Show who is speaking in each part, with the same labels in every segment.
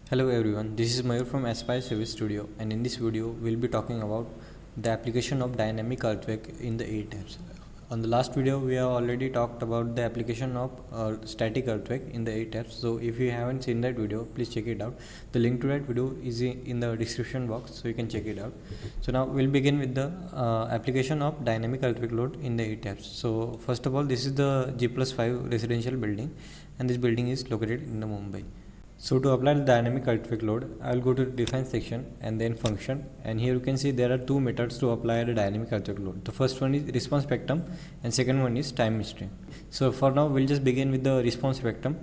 Speaker 1: Hello everyone, this is Mayur from Aspire Service Studio, and in this video we'll be talking about the application of dynamic earthquake in the ETAPS. On the last video we have already talked about the application of static earthquake in the ETAPS. So if you haven't seen that video, please check it out. The link to that video is in the description box, so you can check it out. So now we'll begin with the application of dynamic earthquake load in the ETAPS. So first of all, this is the G+5 residential building, and this building is located in the Mumbai. So to apply the dynamic earthquake load, I will go to the define section and then function, and here you can see there are two methods to apply the dynamic earthquake load. The first one is response spectrum and second one is time stream. So for now we'll just begin with the response spectrum.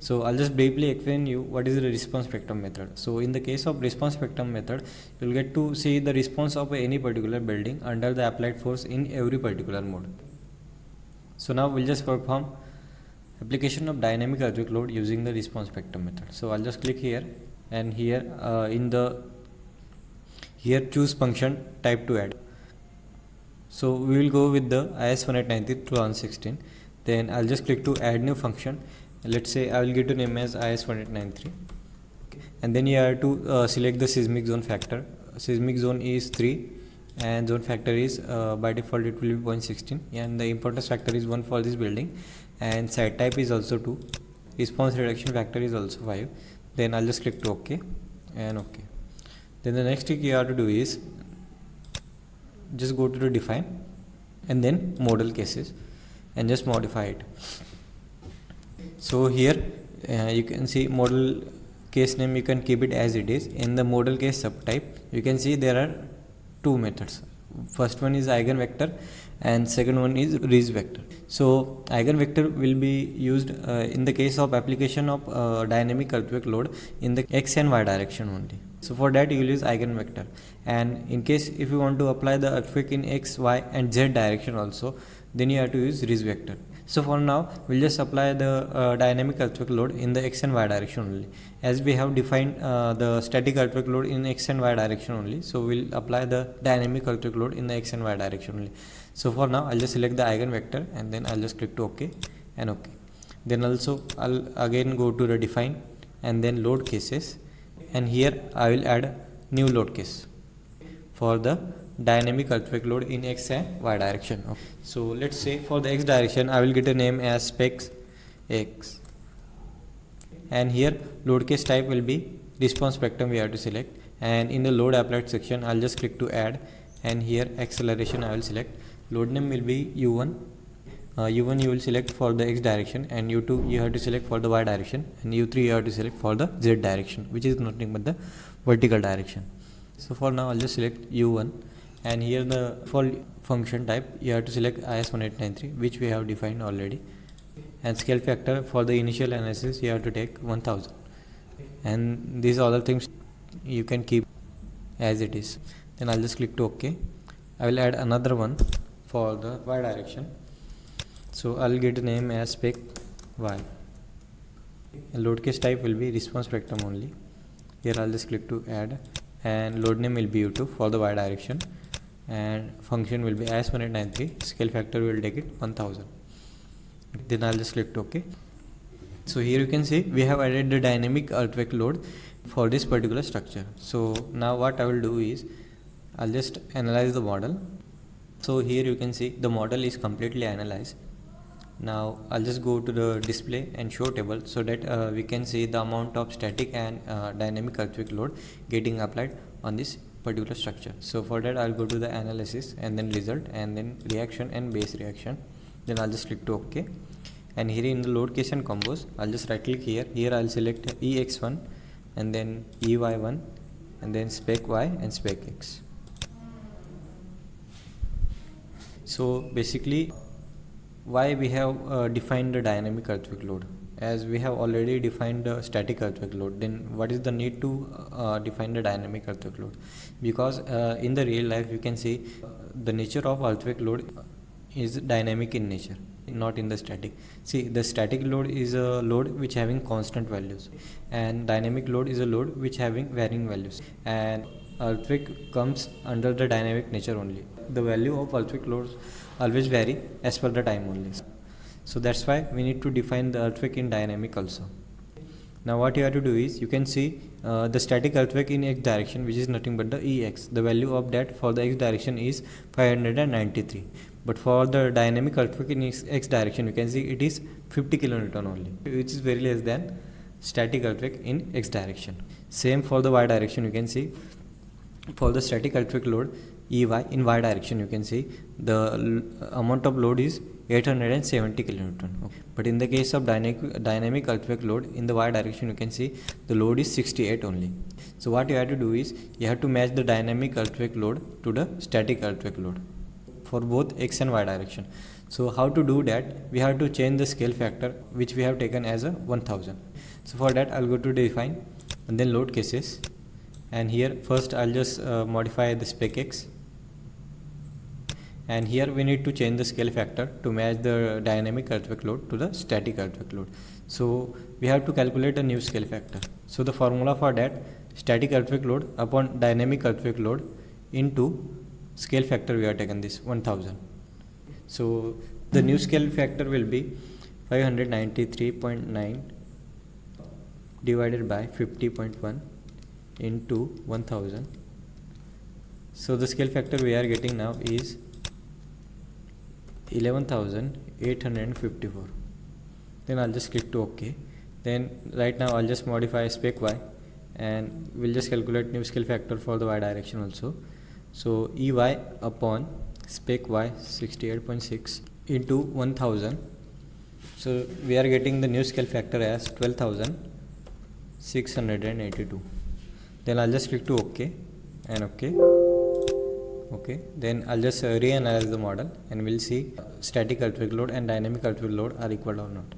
Speaker 1: So I'll just briefly explain you what is the response spectrum method. So in the case of response spectrum method, you'll get to see the response of any particular building under the applied force in every particular mode. So now we'll just perform application of dynamic earthquake load using the response spectrum method. So I'll just click here, and here choose function type to add. So we will go with the IS 1893 2016. Then I'll just click to add new function. Let's say I will give the name as IS 1893, and then you have to select the seismic zone factor. Seismic zone is 3 and zone factor is by default it will be 0.16, and the importance factor is 1 for this building, and site type is also 2. Response reduction factor is also 5. Then I'll just click to OK and OK. Then the next thing you have to do is just go to the define and then model cases and just modify it. So here you can see model case name, you can keep it as it is. In the model case subtype, you can see there are two methods. First one is eigenvector and second one is res vector. So eigenvector will be used in the case of application of dynamic earthquake load in the x and y direction only. So for that you will use eigenvector, and in case if you want to apply the earthquake in x, y and z direction also, then you have to use res vector. So for now we'll just apply the dynamic earthquake load in the x and y direction only, as we have defined the static earthquake load in x and y direction only. So we'll apply the dynamic earthquake load in the x and y direction only. So for now I'll just select the eigenvector and then I'll just click to OK and OK. Then also I'll again go to the define and then load cases, and here I will add new load case for the dynamic earthquake load in x and y direction. Okay. So let's say for the x direction I will get a name as specs x, and here load case type will be response spectrum we have to select, and in the load applied section I'll just click to add, and here acceleration I will select. Load name will be u1. u1 you will select for the x direction, and u2 you have to select for the y direction, and u3 you have to select for the z direction, which is nothing but the vertical direction. So for now I'll just select u1, and here the for function type you have to select IS 1893, which we have defined already, and scale factor for the initial analysis you have to take 1000, and these other things you can keep as it is. Then I'll just click to OK. I will add another one for the y direction, so I'll get the name as spec y, and load case type will be response spectrum only. Here I'll just click to add, and load name will be u2 for the y direction, and function will be IS 1893. Scale factor will take it 1000. Then I'll just click to OK. So here you can see we have added the dynamic earthquake load for this particular structure. So now what I will do is I'll just analyze the model. So here you can see the model is completely analyzed. Now I'll just go to the display and show table, so that we can see the amount of static and dynamic earthquake load getting applied on this particular structure. So for that I'll go to the analysis and then result and then reaction and base reaction. Then I'll just click to OK, and here in the load case and combos I'll just right click here. Here I'll select EX1 and then EY1 and then spec Y and spec X. So basically why we have defined the dynamic earthquake load, as we have already defined the static earthquake load, then what is the need to define the dynamic earthquake load? Because in the real life you can see the nature of earthquake load is dynamic in nature, not in the static. See, the static load is a load which having constant values, and dynamic load is a load which having varying values, and earthquake comes under the dynamic nature only. The value of earthquake loads always vary as per the time only. So that's why we need to define the earthquake in dynamic also. Now what you have to do is, you can see the static earthquake in x direction, which is nothing but the Ex. The value of that for the x direction is 593, but for the dynamic earthquake in x direction, you can see it is 50 kilonewton only, which is very less than static earthquake in x direction. Same for the y direction, you can see for the static earthquake load Ey in y direction, you can see the amount of load is 870 kilonewton. Okay. But in the case of dynamic earthquake load in the y direction, you can see the load is 68 only. So what you have to do is, you have to match the dynamic earthquake load to the static earthquake load for both x and y direction. So how to do that? We have to change the scale factor, which we have taken as a 1000. So for that, I'll go to define and then load cases, and here first I'll just modify the spec x, and here we need to change the scale factor to match the dynamic earthquake load to the static earthquake load. So we have to calculate a new scale factor. So the formula for that, static earthquake load upon dynamic earthquake load into scale factor, we have taken this 1000. So the new scale factor will be 593.9 divided by 50.1 into 1000. So the scale factor we are getting now is 11,854. Then I'll just click to OK. Then right now I'll just modify spec y, and we'll just calculate new scale factor for the y direction also. So Ey upon spec y 68.6 into 1000. So we are getting the new scale factor as 12,682. Then I'll just click to OK and OK. Okay, then I'll just reanalyze the model, and we'll see static earthquake load and dynamic earthquake load are equal or not.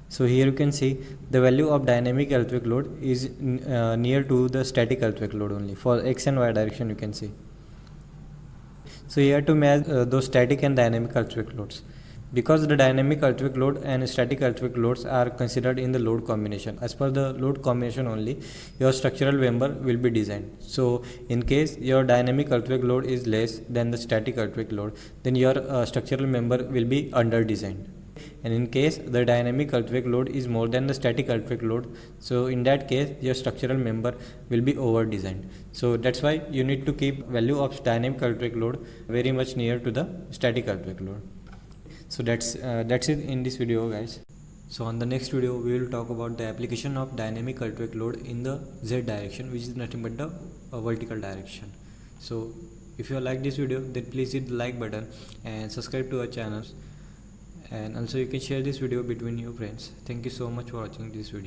Speaker 1: So here you can see the value of dynamic earthquake load is near to the static earthquake load only for x and y direction, you can see. So you have to match those static and dynamic earthquake loads, because the dynamic earthquake load and static earthquake loads are considered in the load combination. As per the load combination only, your structural member will be designed. So in case your dynamic earthquake load is less than the static earthquake load, then your structural member will be under designed. And in case the dynamic earthquake load is more than the static earthquake load, so in that case your structural member will be over designed. So that's why you need to keep value of dynamic earthquake load very much near to the static earthquake load. So that's it in this video, guys. So on the next video, we will talk about the application of dynamic earthquake load in the z direction, which is nothing but the vertical direction. So if you like this video, then please hit the like button and subscribe to our channel, and also you can share this video between your friends. Thank you so much for watching this video.